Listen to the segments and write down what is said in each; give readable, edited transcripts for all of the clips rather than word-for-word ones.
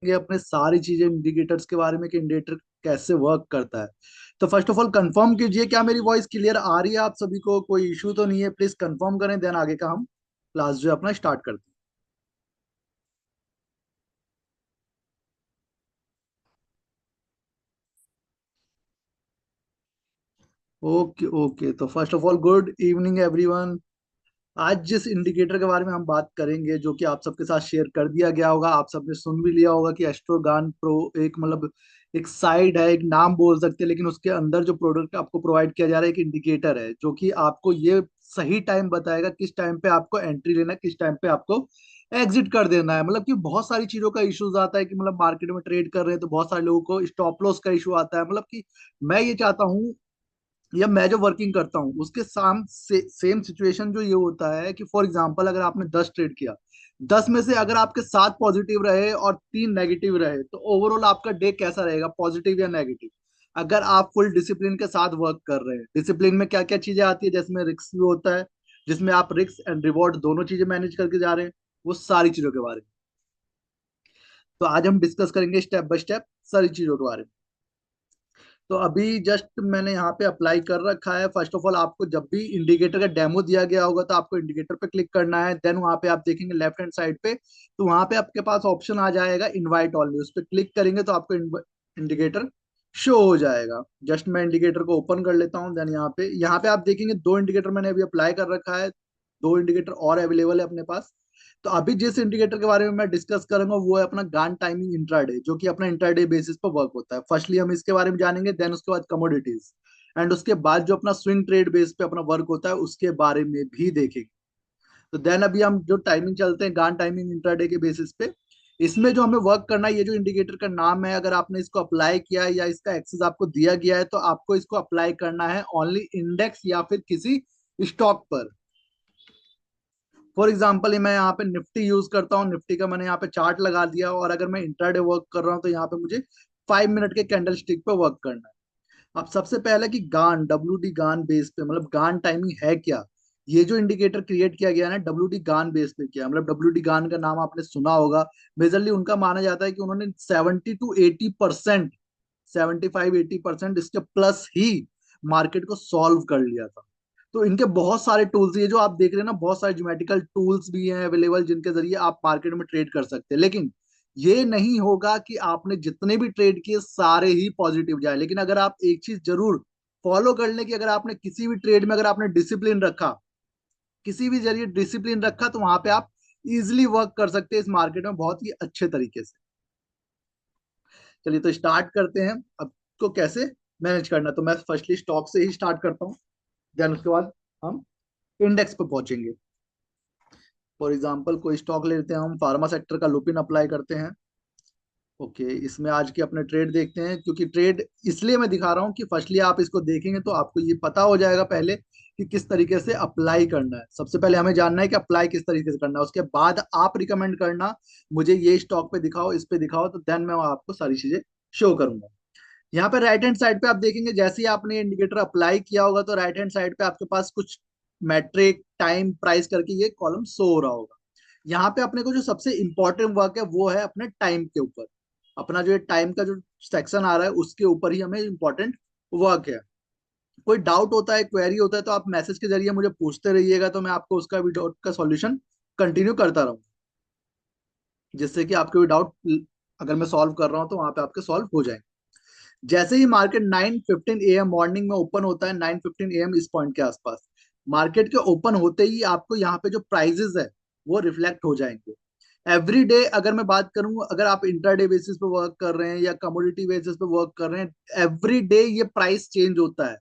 ये अपने सारी चीजें इंडिकेटर्स के बारे में कि इंडिकेटर कैसे वर्क करता है। तो फर्स्ट ऑफ ऑल कंफर्म कीजिए, क्या मेरी वॉइस क्लियर आ रही है आप सभी को? कोई इशू तो नहीं है? प्लीज कंफर्म करें, देन आगे का हम क्लास जो है अपना स्टार्ट करते हैं। ओके ओके, तो first of all good evening everyone. आज जिस इंडिकेटर के बारे में हम बात करेंगे, जो कि आप सबके साथ शेयर कर दिया गया होगा, आप सबने सुन भी लिया होगा कि एस्ट्रोगान प्रो एक मतलब एक साइट है, एक नाम बोल सकते हैं, लेकिन उसके अंदर जो प्रोडक्ट आपको प्रोवाइड किया जा रहा है एक इंडिकेटर है, जो कि आपको ये सही टाइम बताएगा किस टाइम पे आपको एंट्री लेना है, किस टाइम पे आपको एग्जिट कर देना है। मतलब कि बहुत सारी चीजों का इश्यूज आता है कि मतलब मार्केट में ट्रेड कर रहे हैं तो बहुत सारे लोगों को स्टॉप लॉस का इशू आता है। मतलब कि मैं ये चाहता हूँ, या मैं जो वर्किंग करता हूँ उसके सेम सिचुएशन जो ये होता है कि फॉर एग्जांपल अगर आपने 10 ट्रेड किया, 10 में से अगर आपके 7 पॉजिटिव रहे और 3 नेगेटिव रहे, तो ओवरऑल आपका डे कैसा रहेगा, पॉजिटिव या नेगेटिव? अगर आप फुल डिसिप्लिन के साथ वर्क कर रहे हैं, डिसिप्लिन में क्या क्या चीजें आती है, जिसमें रिस्क भी होता है, जिसमें आप रिस्क एंड रिवॉर्ड दोनों चीजें मैनेज करके जा रहे हैं, वो सारी चीजों के बारे में तो आज हम डिस्कस करेंगे स्टेप बाय स्टेप सारी चीजों के बारे में। तो अभी जस्ट मैंने यहाँ पे अप्लाई कर रखा है। फर्स्ट ऑफ ऑल आपको जब भी इंडिकेटर का डेमो दिया गया होगा तो आपको इंडिकेटर पे क्लिक करना है, देन वहाँ पे आप देखेंगे लेफ्ट हैंड साइड पे, तो वहाँ पे आपके पास ऑप्शन आ जाएगा इनवाइट ऑनली, उस पर क्लिक करेंगे तो आपको इंडिकेटर शो हो जाएगा। जस्ट मैं इंडिकेटर को ओपन कर लेता हूँ, देन यहाँ पे आप देखेंगे दो इंडिकेटर मैंने अभी अप्लाई कर रखा है, दो इंडिकेटर और अवेलेबल है अपने पास। तो अभी जिस इंडिकेटर के बारे में मैं डिस्कस करूंगा वो है अपना गान टाइमिंग इंट्राडे, जो कि अपना इंट्राडे बेसिस पर वर्क होता है। फर्स्टली हम इसके बारे में जानेंगे, देन उसके बाद कमोडिटीज, एंड उसके बाद जो अपना स्विंग ट्रेड बेस पे अपना वर्क होता है उसके बारे में भी देखेंगे। तो देन अभी हम जो टाइमिंग चलते हैं गान टाइमिंग इंट्राडे के बेसिस पे, इसमें जो हमें वर्क करना है, ये जो इंडिकेटर का नाम है, अगर आपने इसको अप्लाई किया है या इसका एक्सेस आपको दिया गया है, तो आपको इसको अप्लाई करना है ओनली इंडेक्स या फिर किसी स्टॉक पर। फॉर एग्जाम्पल मैं यहाँ पे निफ्टी यूज करता हूँ, निफ्टी का मैंने यहाँ पे चार्ट लगा दिया, और अगर मैं इंट्राडे वर्क कर रहा हूँ तो यहाँ पे मुझे 5 मिनट के कैंडल स्टिक पे वर्क करना है। अब सबसे पहले कि गान डब्ल्यू डी गान बेस पे मतलब गान टाइमिंग है क्या। ये जो इंडिकेटर क्रिएट किया गया है ना डब्ल्यू डी गान बेस पे, क्या मतलब डब्ल्यू डी गान का नाम आपने सुना होगा। मेजरली उनका माना जाता है कि उन्होंने 70 to 80%, 75-80% इसके प्लस ही मार्केट को सॉल्व कर लिया था। तो इनके बहुत सारे टूल्स, ये जो आप देख रहे हैं ना, बहुत सारे ज्योमेट्रिकल टूल्स भी हैं अवेलेबल जिनके जरिए आप मार्केट में ट्रेड कर सकते हैं। लेकिन ये नहीं होगा कि आपने जितने भी ट्रेड किए सारे ही पॉजिटिव जाए, लेकिन अगर आप एक चीज जरूर फॉलो कर लें कि अगर आपने किसी भी ट्रेड में अगर आपने डिसिप्लिन रखा, किसी भी जरिए डिसिप्लिन रखा, तो वहां पे आप इजिली वर्क कर सकते हैं इस मार्केट में बहुत ही अच्छे तरीके से। चलिए तो स्टार्ट करते हैं अब, को कैसे मैनेज करना। तो मैं फर्स्टली स्टॉक से ही स्टार्ट करता हूँ, देन उसके बाद हम इंडेक्स पे पहुंचेंगे। फॉर एग्जांपल कोई स्टॉक ले लेते हैं, हम फार्मा सेक्टर का लुपिन अप्लाई करते हैं। ओके, इसमें आज के अपने ट्रेड देखते हैं, क्योंकि ट्रेड इसलिए मैं दिखा रहा हूँ कि फर्स्टली आप इसको देखेंगे तो आपको ये पता हो जाएगा पहले कि किस तरीके से अप्लाई करना है। सबसे पहले हमें जानना है कि अप्लाई किस तरीके से करना है, उसके बाद आप रिकमेंड करना मुझे ये स्टॉक पे दिखाओ, इस पे दिखाओ, तो देन मैं आपको सारी चीजें शो करूंगा। यहाँ पे राइट हैंड साइड पे आप देखेंगे, जैसे ही आपने इंडिकेटर अप्लाई किया होगा तो राइट हैंड साइड पे आपके पास कुछ मैट्रिक टाइम प्राइस करके ये कॉलम शो हो रहा होगा। यहाँ पे अपने को जो सबसे इंपॉर्टेंट वर्क है वो है अपने टाइम के ऊपर। अपना जो टाइम का जो सेक्शन आ रहा है उसके ऊपर ही हमें इंपॉर्टेंट वर्क है। कोई डाउट होता है, क्वेरी होता है, तो आप मैसेज के जरिए मुझे पूछते रहिएगा, तो मैं आपको उसका भी डाउट का सॉल्यूशन कंटिन्यू करता रहूँ, जिससे कि आपके भी डाउट अगर मैं सॉल्व कर रहा हूँ तो वहां पे आपके सॉल्व हो जाए। जैसे ही मार्केट 9:15 AM मॉर्निंग में ओपन होता है, 9:15 AM इस पॉइंट के आसपास, मार्केट के ओपन होते ही आपको यहाँ पे जो प्राइजेस है वो रिफ्लेक्ट हो जाएंगे। एवरी डे अगर मैं बात करूं, अगर आप इंट्राडे बेसिस पे वर्क कर रहे हैं या कमोडिटी बेसिस पे वर्क कर रहे हैं, एवरी डे ये प्राइस चेंज होता है।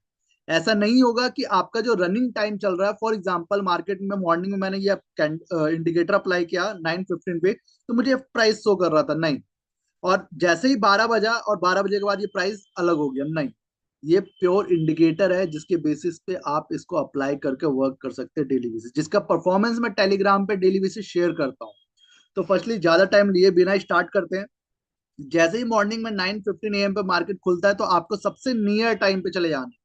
ऐसा नहीं होगा कि आपका जो रनिंग टाइम चल रहा है, फॉर एग्जांपल मार्केट में मॉर्निंग में मैंने ये इंडिकेटर अप्लाई किया 9:15 पे, तो मुझे प्राइस शो कर रहा था, नहीं, और जैसे ही 12 बजा और 12 बजे के बाद ये प्राइस अलग हो गया, नहीं। ये प्योर इंडिकेटर है जिसके बेसिस पे आप इसको अप्लाई करके वर्क कर सकते हैं डेली बेसिस, जिसका परफॉर्मेंस मैं टेलीग्राम पे डेली बेसिस शेयर करता हूँ। तो फर्स्टली ज्यादा टाइम लिए बिना स्टार्ट करते हैं। जैसे ही मॉर्निंग में 9:15 AM पे मार्केट खुलता है तो आपको सबसे नियर टाइम पे चले जाना है।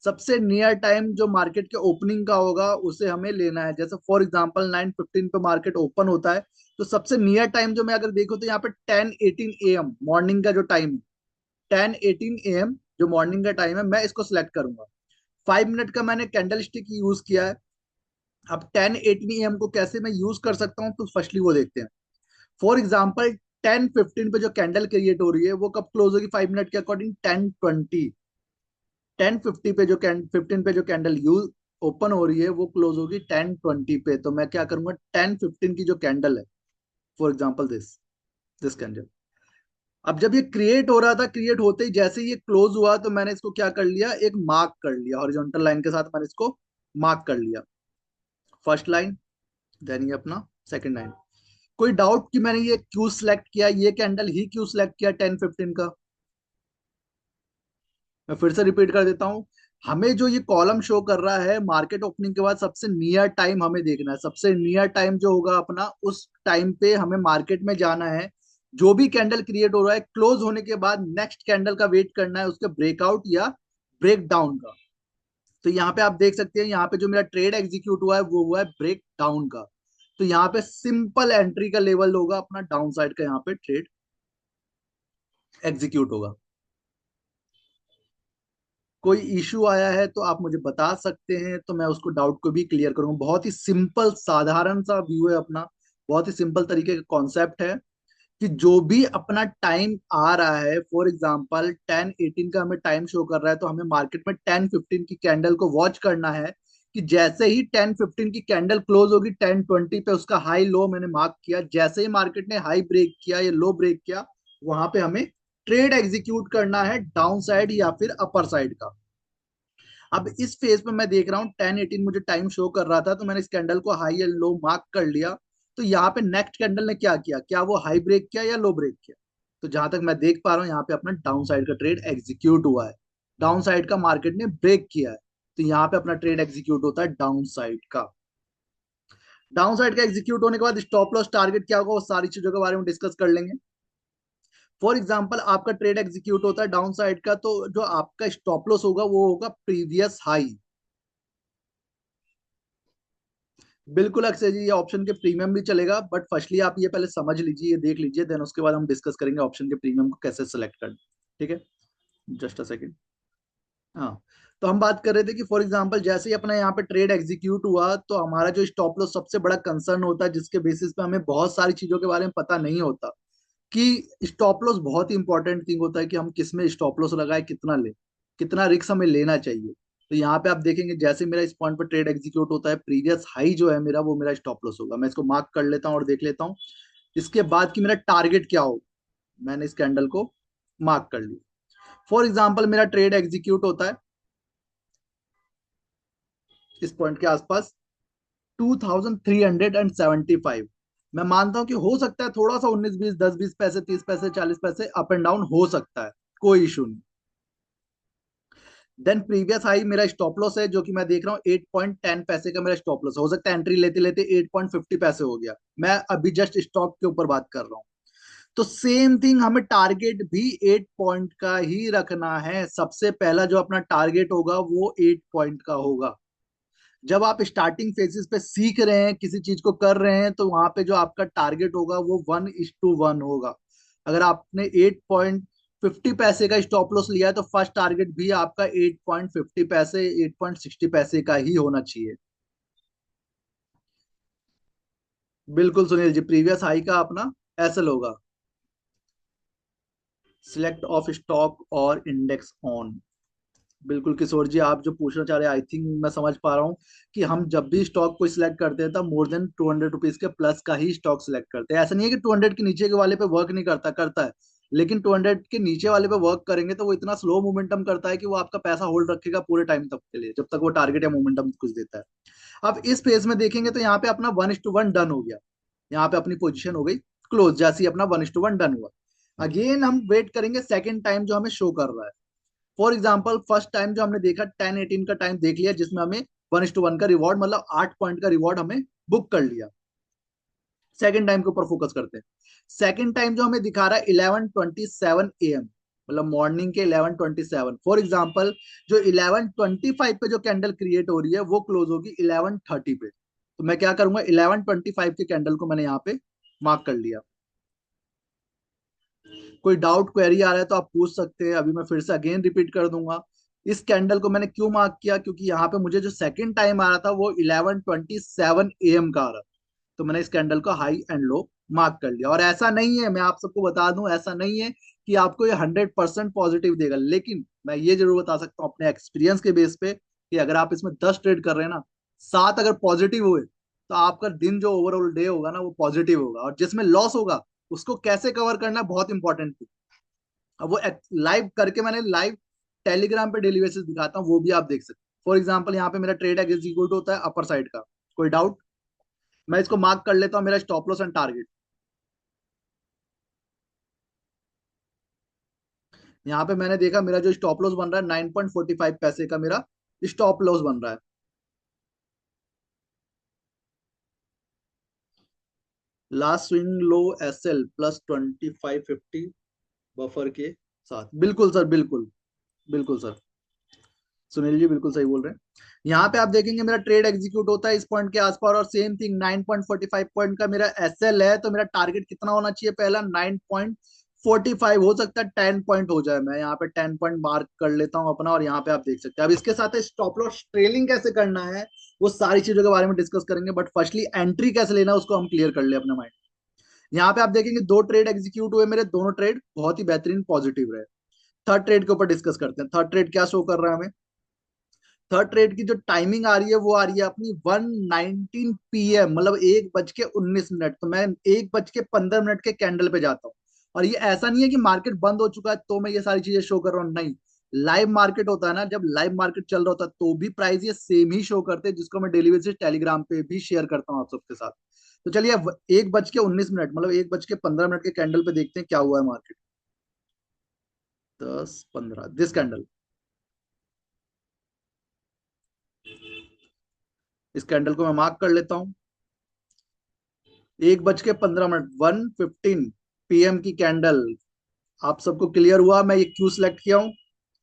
सबसे नियर टाइम जो मार्केट के ओपनिंग का होगा उसे हमें लेना है। जैसे फॉर एग्जांपल 9:15 पे मार्केट ओपन होता है, तो सबसे नियर टाइम जो मैं अगर देखूं तो यहाँ पे 10:18 AM मॉर्निंग का जो टाइम है, 10:18 AM जो मॉर्निंग का टाइम है, मैं इसको सिलेक्ट करूंगा। 5 मिनट का मैंने कैंडल स्टिक यूज किया है। अब 10:18 AM को कैसे मैं यूज कर सकता हूँ, तो फर्स्टली वो देखते हैं। फॉर एग्जाम्पल 10:15 पे जो कैंडल क्रिएट हो रही है वो कब क्लोज होगी 5 मिनट के अकॉर्डिंग, 10:20। 10:15 पे जो कैंडल यूज ओपन हो रही है वो क्लोज होगी 10:20 पे। तो मैं क्या करूंगा, 10:15 की जो कैंडल है, for example this this candle, अब जब ये क्रिएट हो रहा था, क्रिएट होते ही जैसे ही ये क्लोज हुआ तो मैंने इसको क्या कर लिया, एक मार्क कर लिया हॉरिजॉन्टल लाइन के साथ, मैंने इसको मार्क कर लिया। फर्स्ट लाइन, देन ये अपना सेकंड लाइन। कोई डाउट कि मैंने ये क्यों सिलेक्ट किया, ये कैंडल ही क्यों सिलेक्ट किया 10:15 का? मैं फिर से रिपीट कर देता हूँ। हमें जो ये कॉलम शो कर रहा है मार्केट ओपनिंग के बाद सबसे नियर टाइम हमें देखना है। सबसे नियर टाइम जो होगा अपना, उस टाइम पे हमें मार्केट में जाना है। जो भी कैंडल क्रिएट हो रहा है क्लोज होने के बाद नेक्स्ट कैंडल का वेट करना है, उसके ब्रेकआउट या ब्रेक डाउन का। तो यहाँ पे आप देख सकते हैं, यहाँ पे जो मेरा ट्रेड एग्जीक्यूट हुआ है वो हुआ है ब्रेक डाउन का। तो यहाँ पे सिंपल एंट्री का लेवल होगा अपना डाउन साइड का, यहाँ पे ट्रेड एग्जीक्यूट होगा। कोई इश्यू आया है तो आप मुझे बता सकते हैं, तो मैं उसको डाउट को भी क्लियर करूंगा। बहुत ही सिंपल साधारण सा व्यू है अपना, बहुत ही सिंपल तरीके का कॉन्सेप्ट है कि जो भी अपना टाइम आ रहा है, फॉर एग्जांपल 10:18 का हमें टाइम शो कर रहा है, तो हमें मार्केट में 10:15 की कैंडल को वॉच करना है कि जैसे ही 10:15 की कैंडल क्लोज होगी 10:20 पे, उसका हाई लो मैंने मार्क किया, जैसे ही मार्केट ने हाई ब्रेक किया या लो ब्रेक किया, वहां पे हमें ट्रेड एग्जीक्यूट करना है डाउन साइड या फिर अपर साइड का। अब इस फेज में मैं देख रहा हूँ 10:18 मुझे टाइम शो कर रहा था, तो मैंने इस कैंडल को हाई या लो मार्क कर लिया। तो यहाँ पे नेक्स्ट कैंडल ने क्या किया, क्या वो हाई ब्रेक किया या लो ब्रेक किया? तो जहां तक मैं देख पा रहा हूँ यहाँ पे अपना डाउन साइड का ट्रेड एग्जीक्यूट हुआ है। डाउन साइड का मार्केट ने ब्रेक किया है, तो यहाँ पे अपना ट्रेड एग्जीक्यूट होता है डाउन साइड का। डाउन साइड का एग्जीक्यूट होने के बाद स्टॉप लॉस टारगेट क्या होगा, वो सारी चीजों के बारे में डिस्कस कर लेंगे। फॉर एग्जाम्पल आपका ट्रेड एग्जीक्यूट होता है डाउन साइड का, तो जो आपका स्टॉप लॉस होगा वो होगा प्रीवियस हाई। बिल्कुल अक्षय जी, ये ऑप्शन के प्रीमियम भी चलेगा, बट फर्स्टली आप ये पहले समझ लीजिए, ये देख लीजिए, देन उसके बाद हम डिस्कस करेंगे ऑप्शन के प्रीमियम को कैसे सेलेक्ट करना। ठीक है, जस्ट अ सेकेंड। हाँ, तो हम बात कर रहे थे कि फॉर एग्जांपल जैसे ही अपना यहाँ पे ट्रेड एग्जीक्यूट हुआ, तो हमारा जो स्टॉप लॉस सबसे बड़ा कंसर्न होता है, जिसके बेसिस पे हमें बहुत सारी चीजों के बारे में पता नहीं होता, कि स्टॉप लॉस बहुत ही इंपॉर्टेंट थिंग होता है कि हम किस में स्टॉप लॉस लगाए, कितना ले, कितना रिस्क हमें लेना चाहिए। तो यहाँ पे आप देखेंगे जैसे मेरा इस पॉइंट पर ट्रेड एग्जीक्यूट होता है, प्रीवियस हाई जो है मेरा, वो मेरा स्टॉप लॉस होगा। मैं इसको मार्क कर लेता हूँ और देख लेता हूँ इसके बाद कि मेरा टारगेट क्या हो। मैंने इस कैंडल को मार्क कर लिया। फॉर एग्जाम्पल मेरा ट्रेड एग्जीक्यूट होता है इस पॉइंट के आसपास 2375। मैं मानता हूं कि हो सकता है थोड़ा सा 19-20, 10-20 पैसे, 30 पैसे, 40 पैसे अप एंड डाउन हो सकता है, कोई इशू नहीं। देन प्रीवियस हाई मेरा स्टॉप लॉस है, जो कि मैं देख रहा हूँ 8.10 पैसे का मेरा स्टॉप लॉस। हो सकता है एंट्री लेते लेते 8.50 पैसे हो गया, मैं अभी जस्ट स्टॉक के ऊपर बात कर रहा हूँ। तो सेम थिंग हमें टारगेट भी 8 पॉइंट का ही रखना है। सबसे पहला जो अपना टारगेट होगा वो 8 पॉइंट का होगा। जब आप स्टार्टिंग फेजेस पे सीख रहे हैं, किसी चीज को कर रहे हैं, तो वहां पे जो आपका टारगेट होगा वो 1:1 होगा। अगर आपने 8.50 पैसे का स्टॉप लॉस लिया है, तो फर्स्ट टारगेट भी आपका 8.50 पैसे, 8.60 पैसे का ही होना चाहिए। बिल्कुल सुनील जी, प्रीवियस हाई का अपना एसएल होगा, सिलेक्ट ऑफ स्टॉक और इंडेक्स ऑन। बिल्कुल किशोर जी, आप जो पूछना चाह रहे हैं, आई थिंक मैं समझ पा रहा हूँ कि हम जब भी स्टॉक को सिलेक्ट करते हैं तब मोर देन 200 रुपीज के प्लस का ही स्टॉक सिलेक्ट करते हैं। ऐसा नहीं है कि 200 के नीचे के वाले पे वर्क नहीं करता, करता है। लेकिन 200 के नीचे वाले पे वर्क करेंगे तो वो इतना स्लो मोमेंटम करता है कि वो आपका पैसा होल्ड रखेगा पूरे टाइम तक के लिए, जब तक वो टारगेट या मोमेंटम कुछ देता है। अब इस फेज में देखेंगे तो यहाँ पे अपना 1:1 डन हो गया। यहाँ पे अपनी पोजीशन हो गई क्लोज, जैसे ही अपना 1:1 डन हुआ। अगेन हम वेट करेंगे सेकेंड टाइम जो हमें शो कर रहा है। फॉर एग्जाम्पल फर्स्ट टाइम जो हमने देखा 10:18 का टाइम देख लिया, जिसमें हमें 1:1 का रिवॉर्ड, मतलब 8 पॉइंट का रिवॉर्ड हमें बुक कर लिया। सेकंड टाइम के ऊपर फोकस करते हैं। सेकंड टाइम जो हमें दिखा रहा है 11:27 AM, मतलब मॉर्निंग के 11:27। फॉर एग्जाम्पल जो 11:25 पे जो कैंडल क्रिएट हो रही है वो क्लोज होगी 11:30 पे। तो मैं क्या करूंगा, 11:25 के कैंडल को मैंने यहाँ पे मार्क कर लिया। कोई डाउट क्वेरी आ रहा है तो आप पूछ सकते हैं, अभी मैं फिर से अगेन रिपीट कर दूंगा। इस कैंडल को मैंने क्यों मार्क किया, क्योंकि यहाँ पे मुझे जो सेकंड टाइम आ रहा था वो 11:27 AM का आ रहा था। तो मैंने इस कैंडल का हाई एंड लो मार्क कर लिया। और ऐसा नहीं है, मैं आप सबको बता दूं, ऐसा नहीं है कि आपको ये 100% पॉजिटिव देगा, लेकिन मैं ये जरूर बता सकता हूँ अपने एक्सपीरियंस के बेस पे कि अगर आप इसमें 10 ट्रेड कर रहे हैं ना, 7 अगर पॉजिटिव हुए तो आपका दिन जो ओवरऑल डे होगा ना वो पॉजिटिव होगा। और जिसमें लॉस होगा उसको कैसे कवर करना बहुत इंपॉर्टेंट थी। अब वो लाइव करके मैंने लाइव टेलीग्राम पे डेली बेसिस दिखाता हूँ, वो भी आप देख सकते हैं। फॉर एग्जाम्पल यहाँ पे मेरा ट्रेड एग्जीक्यूट होता है अपर साइड का, कोई डाउट? मैं इसको मार्क कर लेता हूँ, मेरा स्टॉप लॉस एंड टारगेट। यहाँ पे मैंने देखा मेरा जो स्टॉप लॉस बन रहा है 9.45 पैसे का मेरा स्टॉप लॉस बन रहा है। Last swing low SL +2550 buffer के साथ, बिल्कुल सर, बिल्कुल। बिल्कुल सर, सुनील जी बिल्कुल सही बोल रहे हैं। यहाँ पे आप देखेंगे मेरा ट्रेड एग्जीक्यूट होता है इस पॉइंट के आसपास, और सेम थिंग 9.45 पॉइंट का मेरा SL है, तो मेरा टारगेट कितना होना चाहिए? पहला 9.45, हो सकता है 10 पॉइंट हो जाए। मैं यहाँ पे 10 पॉइंट मार्क कर लेता हूँ अपना, और यहाँ पे आप देख सकते हैं। अब इसके साथ स्टॉप लॉस ट्रेलिंग कैसे करना है वो सारी चीजों के बारे में डिस्कस करेंगे, बट फर्स्टली एंट्री कैसे लेना है उसको हम क्लियर कर ले अपने माइंड। यहाँ पे आप देखेंगे 2 ट्रेड एग्जीक्यूट हुए मेरे, दोनों ट्रेड बहुत ही बेहतरीन पॉजिटिव रहे। थर्ड ट्रेड के ऊपर डिस्कस करते हैं। थर्ड ट्रेड क्या शो कर रहा है हमें? थर्ड ट्रेड की जो टाइमिंग आ रही है वो आ रही है अपनी 1:19 PM, मतलब 1:19। तो मैं 1:15 के कैंडल पे जाता हूँ। और ये ऐसा नहीं है कि मार्केट बंद हो चुका है तो मैं ये सारी चीजें शो कर रहा हूँ, नहीं। लाइव मार्केट होता है ना, जब लाइव मार्केट चल रहा होता है तो भी प्राइस ये सेम ही शो करते हैं, जिसको मैं डेली बेसिस टेलीग्राम पे भी शेयर करता हूँ आप सबके साथ। तो चलिए अब 1:19, मतलब 1:15 के कैंडल पे देखते हैं क्या हुआ है मार्केट। 10:15 दिस कैंडल, इस कैंडल को मैं मार्क कर लेता हूँ। 1:15, 1:15 PM की कैंडल। आप सबको क्लियर हुआ मैं ये क्यों सिलेक्ट किया हूँ?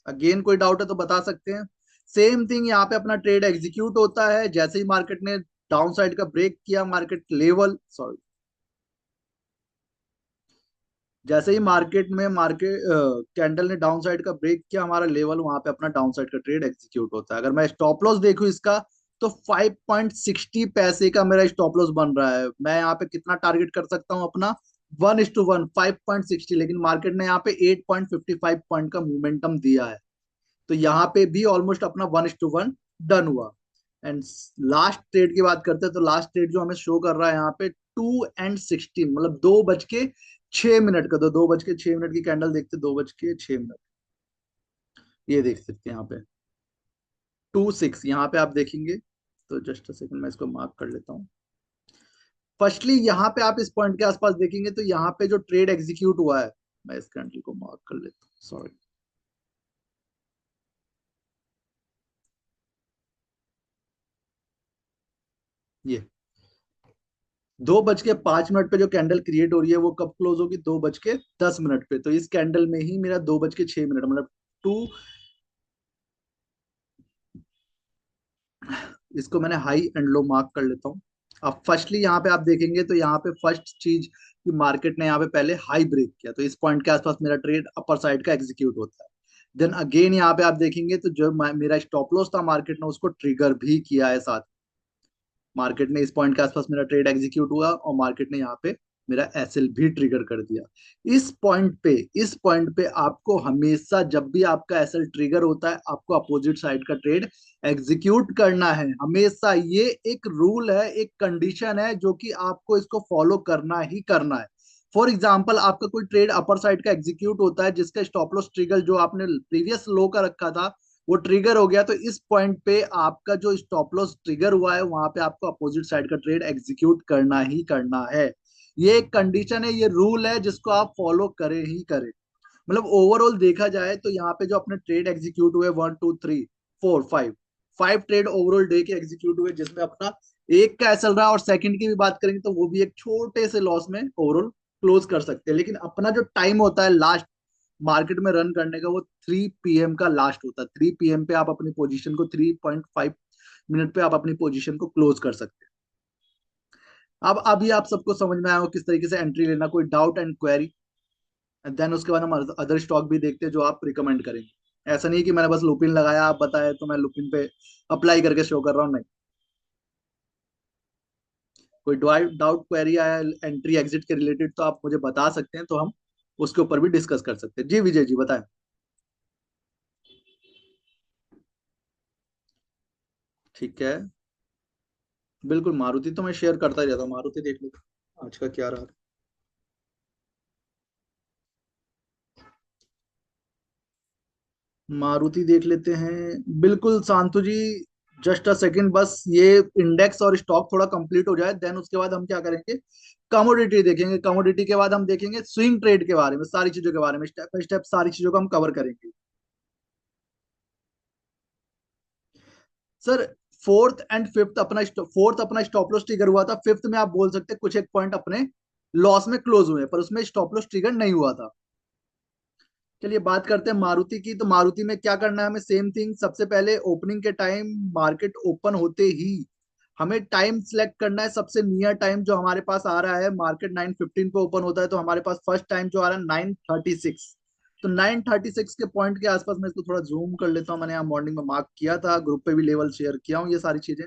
अगेन कोई डाउट है तो बता सकते हैं। सेम थिंग यहाँ पे अपना ट्रेड एग्जीक्यूट होता है जैसे ही मार्केट ने डाउन साइड का ब्रेक किया, मार्केट लेवल, सॉरी, जैसे ही मार्केट कैंडल ने डाउन साइड का ब्रेक किया हमारा लेवल, वहां पे अपना डाउन साइड का ट्रेड एग्जीक्यूट होता है। अगर मैं स्टॉप लॉस देखूं इसका, तो 5.60 पैसे का मेरा स्टॉप लॉस बन रहा है। मैं यहाँ पे कितना टारगेट कर सकता हूँ अपना? 1:1, 5.60, लेकिन मार्केट ने यहाँ पे 8.55 पॉइंट का मोमेंटम दिया है। तो यहाँ पे भी ऑलमोस्ट अपना 1:1 डन हुआ। एंड लास्ट ट्रेड की बात करते हैं, तो लास्ट ट्रेड जो हमें शो कर रहा है यहाँ पे 2:16, मतलब 2:06 का। तो 2:06 की कैंडल देखते, 2:06। ये देख सकते हैं यहाँ पे 2:06, यहाँ पे आप देखेंगे। तो जस्ट अ सेकंड, मैं इसको मार्क कर लेता हूँ। फर्स्टली यहाँ पे आप इस पॉइंट के आसपास देखेंगे तो यहाँ पे जो ट्रेड एग्जीक्यूट हुआ है, मैं इस कैंडल को मार्क कर लेता हूँ, सॉरी। ये 2:05 पे जो कैंडल क्रिएट हो रही है वो कब क्लोज होगी? 2:10 पे। तो इस कैंडल में ही मेरा 2:06, मतलब टू, इसको मैंने हाई एंड लो मार्क कर लेता हूँ। अब फर्स्टली यहाँ पे आप देखेंगे तो यहाँ पे फर्स्ट चीज कि मार्केट ने यहाँ पे पहले हाई ब्रेक किया, तो इस पॉइंट के आसपास मेरा ट्रेड अपर साइड का एग्जीक्यूट होता है। देन अगेन यहाँ पे आप देखेंगे तो जो मेरा स्टॉप लॉस था मार्केट ने उसको ट्रिगर भी किया है साथ। मार्केट ने इस पॉइंट के आसपास मेरा ट्रेड एग्जीक्यूट हुआ और मार्केट ने यहाँ पे मेरा SL भी ट्रिगर कर दिया। इस पॉइंट पे आपको हमेशा जब भी आपका SL ट्रिगर होता है आपको अपोजिट साइड का ट्रेड एग्जीक्यूट करना है हमेशा। ये एक रूल है, एक कंडीशन है जो कि आपको इसको फॉलो करना ही करना है। फॉर एग्जाम्पल आपका कोई ट्रेड अपर साइड का एग्जीक्यूट होता है जिसका स्टॉप लॉस ट्रिगर जो आपने प्रीवियस लो का रखा था वो ट्रिगर हो गया, तो इस पॉइंट पे आपका जो स्टॉप लॉस ट्रिगर हुआ है वहां पे आपको अपोजिट साइड का ट्रेड एग्जीक्यूट करना ही करना है। ये एक कंडीशन है, ये रूल है जिसको आप फॉलो करें ही करें। मतलब ओवरऑल देखा जाए तो यहाँ पे जो अपने ट्रेड एग्जीक्यूट हुए 1 2 3 4 5, 5 ट्रेड ओवरऑल डे के एग्जीक्यूट हुए, जिसमें अपना एक का चल रहा है, और सेकंड की भी बात करेंगे तो वो भी एक छोटे से लॉस में ओवरऑल क्लोज कर सकते हैं। लेकिन अपना जो टाइम होता है लास्ट मार्केट में रन करने का वो 3 PM का लास्ट होता है। 3 PM पे आप अपनी पोजीशन को 3.5 मिनट पे आप अपनी पोजीशन को क्लोज कर सकते हैं। अब अभी आप सबको समझ में आया हो किस तरीके से एंट्री लेना, कोई डाउट एंड क्वेरी। देन उसके बाद हम अदर स्टॉक भी देखते हैं जो आप रिकमेंड करेंगे। ऐसा नहीं कि मैंने बस लुपिन लगाया आप बताए तो मैं लुपिन पे अप्लाई करके शो कर रहा हूँ, नहीं। कोई डाउट क्वेरी आया एंट्री एग्जिट के रिलेटेड तो आप मुझे बता सकते हैं, तो हम उसके ऊपर भी डिस्कस कर सकते हैं। जी विजय जी बताएं। ठीक है। बिल्कुल, मारुति तो मैं शेयर करता ही रहता हूँ, मारुति देख लो आज का क्या रहा। मारुति देख लेते हैं। बिल्कुल शांतु जी, जस्ट अ सेकंड, बस ये इंडेक्स और स्टॉक थोड़ा कंप्लीट हो जाए, देन उसके बाद हम क्या करेंगे, कमोडिटी देखेंगे। कमोडिटी के बाद हम देखेंगे स्विंग ट्रेड के बारे में, सारी चीजों के बारे में, स्टेप बाय स्टेप सारी चीजों को हम कवर करेंगे। सर, फोर्थ अपना स्टॉप लॉस ट्रिगर हुआ था, फिफ्थ में आप बोल सकते हैं कुछ एक पॉइंट अपने लॉस में क्लोज हुए, पर उसमें स्टॉप लॉस ट्रिगर नहीं हुआ था। चलिए बात करते हैं मारुति की। तो मारुति में क्या करना है हमें, सेम थिंग। सबसे पहले ओपनिंग के टाइम, मार्केट ओपन होते ही हमें टाइम सिलेक्ट करना है, सबसे नियर टाइम जो हमारे पास आ रहा है। मार्केट 9:15 पे ओपन होता है, तो हमारे पास फर्स्ट टाइम जो आ रहा है 9:36। तो 9:36 के पॉइंट के आसपास मैं इसको थोड़ा जूम कर लेता हूँ, मैंने यहाँ मॉर्निंग में मार्क किया था, ग्रुप पे भी लेवल शेयर किया हूँ ये सारी चीजें।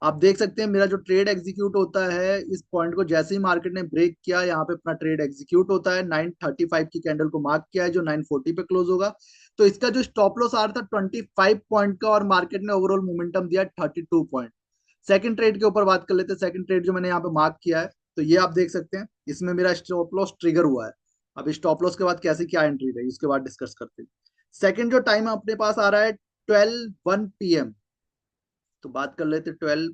आप देख सकते हैं मेरा जो ट्रेड एग्जीक्यूट होता है, इस पॉइंट को जैसे ही मार्केट ने ब्रेक किया, यहाँ पे अपना ट्रेड एग्जीक्यूट होता है। 9:35 की कैंडल को मार्क किया है जो 9:40 पे क्लोज होगा। तो इसका जो स्टॉप लॉस आ रहा था 25 पॉइंट का, और मार्केट ने ओवरऑल मोमेंटम दिया 32 पॉइंट। सेकंड ट्रेड के ऊपर बात कर लेते हैं। सेकंड ट्रेड जो मैंने यहाँ पे मार्क किया है, तो ये आप देख सकते हैं, इसमें मेरा स्टॉप लॉस ट्रिगर हुआ है। अब स्टॉप लॉस के बाद कैसे क्या एंट्री रही उसके बाद डिस्कस करते हैं। सेकंड जो टाइम अपने पास आ रहा है 12:01 PM। तो बात कर लेते 12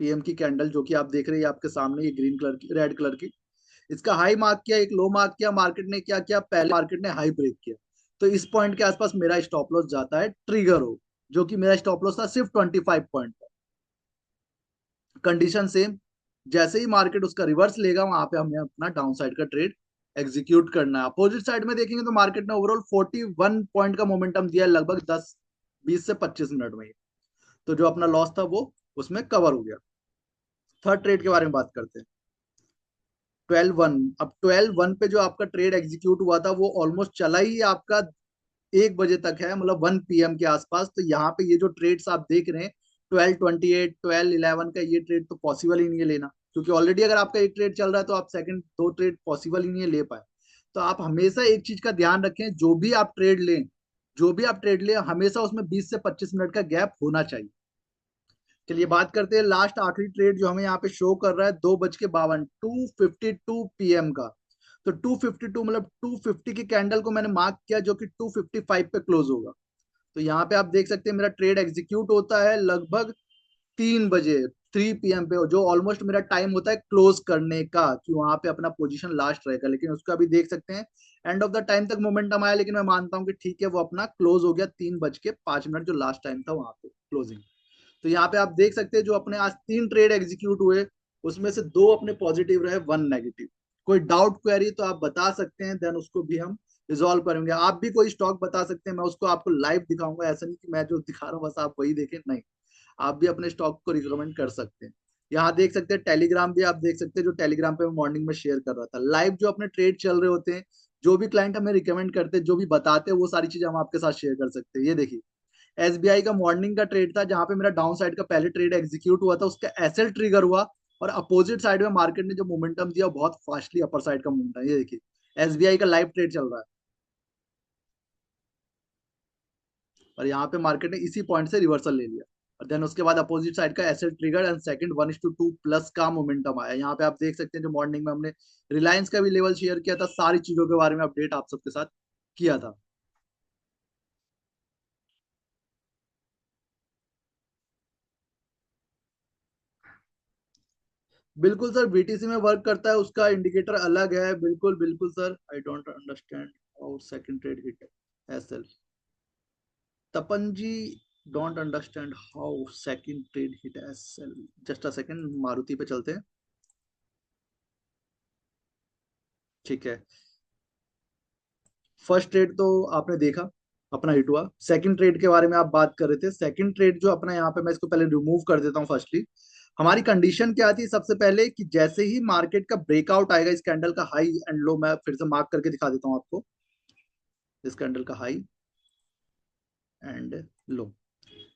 PM की कैंडल जो कि आप देख रहे हैं आपके सामने, ये ग्रीन कलर की, रेड कलर की। इसका हाई मार्क किया, एक लो मार्क किया, मार्केट ने क्या किया, पहले मार्केट ने हाई ब्रेक किया। तो इस पॉइंट के आसपास मेरा स्टॉप लॉस जाता है ट्रिगर हो, जो कि मेरा स्टॉप लॉस था सिर्फ 25 पॉइंट का। कंडीशन सेम, जैसे ही मार्केट उसका रिवर्स लेगा वहां पे हमें अपना डाउन साइड का ट्रेड एग्जीक्यूट करना है। अपोजिट साइड में देखेंगे तो मार्केट ने ओवरऑल 41 पॉइंट का मोमेंटम दिया है, लगभग 10 20 से 25 मिनट में ही। तो जो अपना लॉस था वो उसमें कवर हो गया। थर्ड ट्रेड के बारे में बात करते हैं। 12:01। अब 12:01 पे जो आपका ट्रेड एग्जीक्यूट हुआ था वो ऑलमोस्ट चला ही आपका 1 बजे तक है, मतलब 1 PM के आसपास। तो यहाँ पे ये जो ट्रेड्स आप देख रहे हैं, 12:28 12:11 का, ये ट्रेड तो पॉसिबल ही नहीं है लेना, क्योंकि ऑलरेडी अगर आपका एक ट्रेड चल रहा है तो आप सेकंड दो ट्रेड पॉसिबल ही नहीं है ले पाए। तो आप हमेशा एक चीज का ध्यान रखें, जो भी आप ट्रेड लें हमेशा उसमें 20 से 25 मिनट का गैप होना चाहिए। चलिए बात करते हैं लास्ट आखिरी ट्रेड जो हमें यहाँ पे शो कर रहा है, 2:52 2:52 PM का। तो 2:52 मतलब 250 की कैंडल को मैंने मार्क किया, जो कि 2:55 पे क्लोज होगा। तो यहाँ पे आप देख सकते हैं मेरा ट्रेड एग्जीक्यूट होता है लगभग 3 बजे, 3 PM पे, जो ऑलमोस्ट मेरा टाइम होता है क्लोज करने का, कि वहां पे अपना पोजीशन लास्ट रहेगा। लेकिन उसका भी देख सकते हैं एंड ऑफ द टाइम तक मोमेंटम आया, लेकिन मैं मानता हूँ कि ठीक है वो अपना क्लोज हो गया 3:05 जो लास्ट टाइम था वहां पे क्लोजिंग। तो यहाँ पे आप देख सकते हैं जो अपने आज 3 ट्रेड एग्जीक्यूट हुए, उसमें से 2 अपने पॉजिटिव रहे, 1 नेगेटिव। कोई डाउट क्वेरी तो आप बता सकते हैं, देन उसको भी हम रिजॉल्व करेंगे। आप भी कोई स्टॉक बता सकते हैं, मैं उसको आपको लाइव दिखाऊंगा, ऐसा नहीं कि मैं जो दिखा रहा हूँ बस आप वही देखें, नहीं। आप भी अपने स्टॉक को रिकमेंड कर सकते हैं। यहाँ देख सकते हैं टेलीग्राम भी आप देख सकते हैं, जो टेलीग्राम पे मैं मॉर्निंग में शेयर कर रहा था लाइव, जो अपने ट्रेड चल रहे होते हैं, जो भी क्लाइंट हमें रिकमेंड करते हैं, जो भी बताते हैं, वो सारी चीजें हम आपके साथ शेयर कर सकते हैं। ये देखिए, एसबीआई का मॉर्निंग का ट्रेड था जहां पे मेरा डाउन साइड का पहले ट्रेड एग्जीक्यूट हुआ था, उसका एसएल ट्रिगर हुआ, और अपोजिट साइड में मार्केट ने जो मोमेंटम दिया बहुत फास्टली अपर साइड का मोमेंटम। ये देखिए एसबीआई का लाइव ट्रेड चल रहा है, और यहाँ पे मार्केट ने इसी पॉइंट से रिवर्सल ले लिया, और देन उसके बाद अपोजिट साइड का SL trigger and second 1:2 plus का मोमेंटम आया। यहाँ पे आप देख सकते हैं जो मॉर्निंग में हमने रिलायंस का भी लेवल शेयर किया था, सारी चीजों के बारे में अपडेट आप सबके साथ किया था। बिल्कुल सर, बीटीसी में वर्क करता है, उसका इंडिकेटर अलग है। बिल्कुल बिल्कुल sir, I don't understand how second trade hit SL. Tapan ji, don't understand how second trade hit SL. Just a second, Maruti पे चलते हैं। ठीक है, फर्स्ट ट्रेड तो आपने देखा, अपना हिट हुआ। सेकंड ट्रेड के बारे में आप बात कर रहे थे, सेकंड ट्रेड जो अपना यहाँ पे, मैं इसको पहले रिमूव कर देता हूँ फर्स्टली। हमारी कंडीशन क्या थी सबसे पहले कि जैसे ही मार्केट का ब्रेकआउट आएगा, इस कैंडल का हाई एंड लो मैं फिर से मार्क करके दिखा देता हूं आपको, इस कैंडल का हाई एंड लो,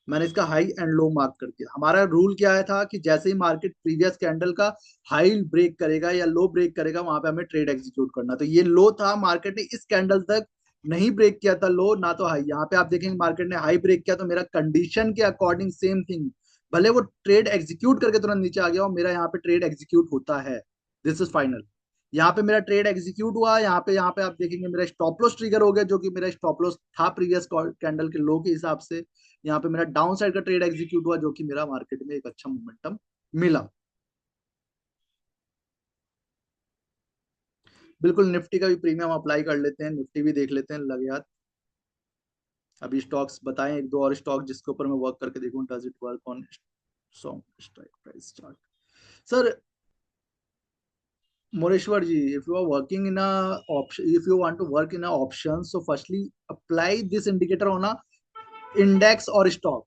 मैंने इसका हाई एंड लो मार्क कर दिया। हमारा रूल क्या है था कि जैसे ही मार्केट प्रीवियस कैंडल का हाई ब्रेक करेगा या लो ब्रेक करेगा, वहां पे हमें ट्रेड एग्जीक्यूट करना। तो ये लो था, मार्केट ने इस कैंडल तक नहीं ब्रेक किया था लो ना तो हाई। यहाँ पे आप देखेंगे मार्केट ने हाई ब्रेक किया, तो मेरा कंडीशन के अकॉर्डिंग सेम थिंग, भले वो ट्रेड एग्जीक्यूट करके तुरंत नीचे आ गया और मेरा यहाँ पे ट्रेड एग्जीक्यूट होता है। This is final. यहाँ पे मेरा ट्रेड एग्जीक्यूट हुआ, यहाँ पे आप देखेंगे मेरा स्टॉप लॉस ट्रिगर हो गया, जो कि मेरा स्टॉप लॉस था प्रीवियस कैंडल के लो के हिसाब से। यहाँ पे मेरा डाउन साइड का ट्रेड एग्जीक्यूट हुआ, जो कि मेरा मार्केट में एक अच्छा मोमेंटम मिला। बिल्कुल, निफ्टी का भी प्रीमियम अप्लाई कर लेते हैं, निफ्टी भी देख लेते हैं लगे हाथ। अभी स्टॉक्स बताएं एक दो और स्टॉक जिसके ऊपर मैं वर्क करके देखूं, does it work on song strike price chart. Sir Moreshwar ji, if you are working in a option, if you want to work in a option, so firstly apply this indicator on a index or stock,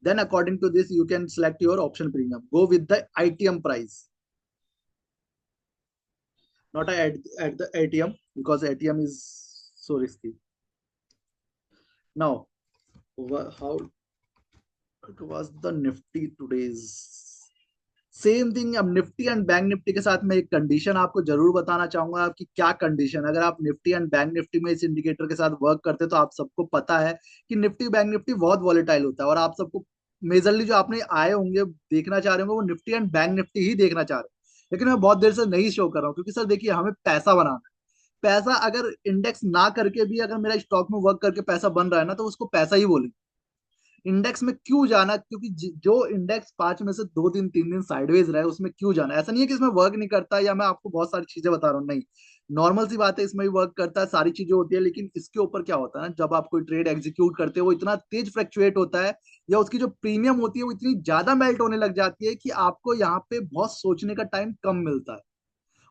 then according to this you can select your option premium, go with the ITM price, not at the ATM, because ATM is so risky. Now, how it was the Nifty today's same thing. अब Nifty and bank Nifty के साथ मैं एक condition आपको जरूर बताना चाहूंगा कि क्या कंडीशन, अगर आप निफ्टी एंड बैंक निफ्टी में इस इंडिकेटर के साथ वर्क करते हैं तो आप सबको पता है कि निफ्टी बैंक निफ्टी बहुत वॉलेटाइल होता है, और आप सबको मेजरली जो आपने आए होंगे देखना चाह रहे होंगे वो निफ्टी एंड बैंक निफ्टी ही देखना चाह रहे हैं। लेकिन मैं बहुत देर से नहीं शो कर रहा हूँ, क्योंकि सर देखिए हमें पैसा बनाना है। पैसा अगर इंडेक्स ना करके भी अगर मेरा स्टॉक में वर्क करके पैसा बन रहा है ना, तो उसको पैसा ही बोलेंगे। इंडेक्स में क्यों जाना, क्योंकि जो इंडेक्स 5 में से 2 दिन 3 दिन साइडवेज रहे उसमें क्यों जाना। ऐसा नहीं है कि इसमें वर्क नहीं करता, या मैं आपको बहुत सारी चीजें बता रहा हूँ, नहीं, नॉर्मल सी बात है, इसमें भी वर्क करता है, सारी चीजें होती है। लेकिन इसके ऊपर क्या होता है ना, जब आप कोई ट्रेड एग्जीक्यूट करते हो वो इतना तेज फ्लक्चुएट होता है, या उसकी जो प्रीमियम होती है वो इतनी ज्यादा मेल्ट होने लग जाती है कि आपको यहाँ पे बहुत सोचने का टाइम कम मिलता है।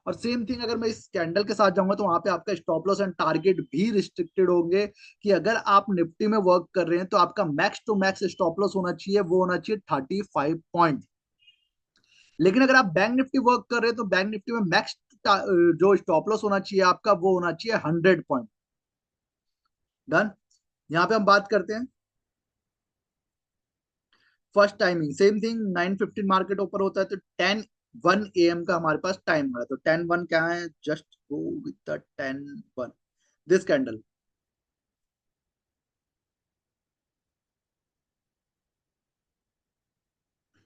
और सेम थिंग अगर मैं इस कैंडल के साथ जाऊंगा तो वहां पे आपका स्टॉप लॉस एंड टारगेट भी रिस्ट्रिक्टेड होंगे, कि अगर आप निफ्टी में वर्क कर रहे हैं तो आपका max to max stop loss होना चाहिए, वो होना चाहिए 35 पॉइंट। लेकिन अगर आप बैंक निफ्टी वर्क कर रहे हैं तो बैंक निफ्टी में मैक्स जो स्टॉप लॉस होना चाहिए आपका, वो होना चाहिए 100 पॉइंट। डन। यहाँ पे हम बात करते हैं first timing, same thing 9:15 market open होता है, तो 10:01 AM का हमारे पास टाइम है। तो 10:01 क्या है, just go with the 10:01, this candle,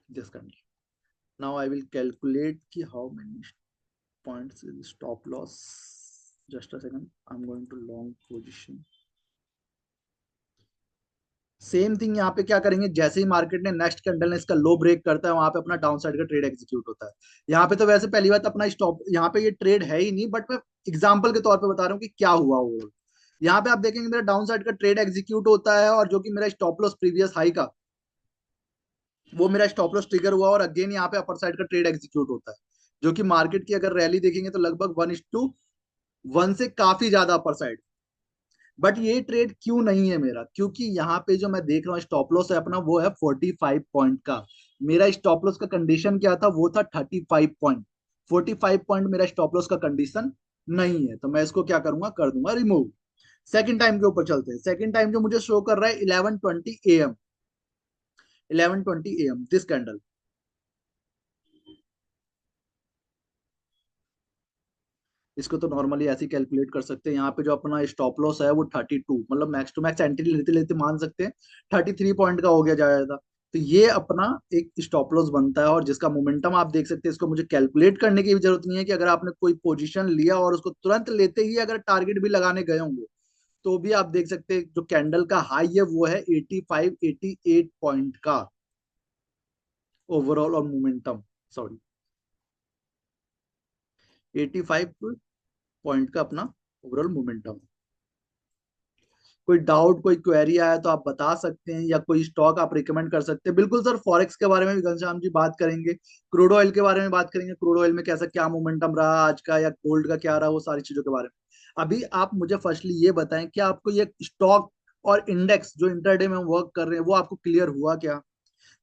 this candle. Now I will calculate ki how many points is stop loss. Just a second. I'm going to long position. Same thing यहाँ पे क्या करेंगे, जैसे ही मार्केट ने नेक्स्ट कैंडल ने इसका लो break करता है, वहां पे अपना डाउन साइड का ट्रेड एग्जीक्यूट होता है। यहाँ पे तो वैसे पहली बात अपना स्टॉप, यहाँ पे ये ट्रेड है ही नहीं, बट मैं एग्जांपल के तौर पे बता रहा हूँ कि क्या हुआ वो। यहाँ पे आप देखेंगे मेरा डाउन साइड का ट्रेड एग्जीक्यूट होता है, और जो कि मेरा स्टॉप लॉस प्रीवियस हाई का, वो मेरा स्टॉप लॉस ट्रिगर हुआ, और अगेन यहाँ पे अपर साइड का ट्रेड एग्जीक्यूट होता है, जो कि मार्केट की अगर रैली देखेंगे तो लगभग 1:1 से काफी ज्यादा अपर साइड। बट ये ट्रेड क्यों नहीं है मेरा, क्योंकि यहाँ पे जो मैं देख रहा हूँ स्टॉप लॉस है अपना, वो है 45 पॉइंट का। मेरा स्टॉप लॉस का कंडीशन क्या था, वो था 35 पॉइंट। 45 पॉइंट मेरा स्टॉप लॉस का कंडीशन नहीं है, तो मैं इसको क्या करूंगा, कर दूंगा रिमूव। सेकंड टाइम के ऊपर चलते हैं। सेकंड टाइम जो मुझे शो कर रहा है 11:20 AM, 11:20 AM दिस कैंडल। इसको तो नॉर्मली ऐसे ही कैलकुलेट कर सकते हैं। यहाँ पे जो अपना स्टॉप लॉस है वो 32, मतलब मैक्स टू मैक्स एंट्री लेते लेते मान सकते हैं 33 पॉइंट का हो गया ज्यादा। तो ये अपना एक स्टॉप लॉस बनता है, और जिसका मोमेंटम आप देख सकते हैं। इसको मुझे कैलकुलेट करने की भी जरूरत नहीं है, कि अगर आपने कोई पोजीशन लिया और उसको तुरंत लेते ही अगर टारगेट भी लगाने गए होंगे, तो भी आप देख सकते हैं जो कैंडल का हाई है वो है 85-88 पॉइंट का ओवरऑल, और मोमेंटम, सॉरी, 85 पॉइंट का अपना ओवरऑल मोमेंटम। कोई डाउट कोई क्वेरी आया तो आप बता सकते हैं, या कोई स्टॉक आप रिकमेंड कर सकते हैं। बिल्कुल सर, फॉरेक्स के बारे में भी घनश्याम जी बात करेंगे, क्रूड ऑयल के बारे में बात करेंगे, क्रूड ऑयल में कैसा क्या मोमेंटम रहा आज का, या गोल्ड का क्या रहा, वो सारी चीजों के बारे में। अभी आप मुझे फर्स्टली ये बताएं कि आपको ये स्टॉक और इंडेक्स जो इंटरडे में वर्क कर रहे हैं वो आपको क्लियर हुआ क्या।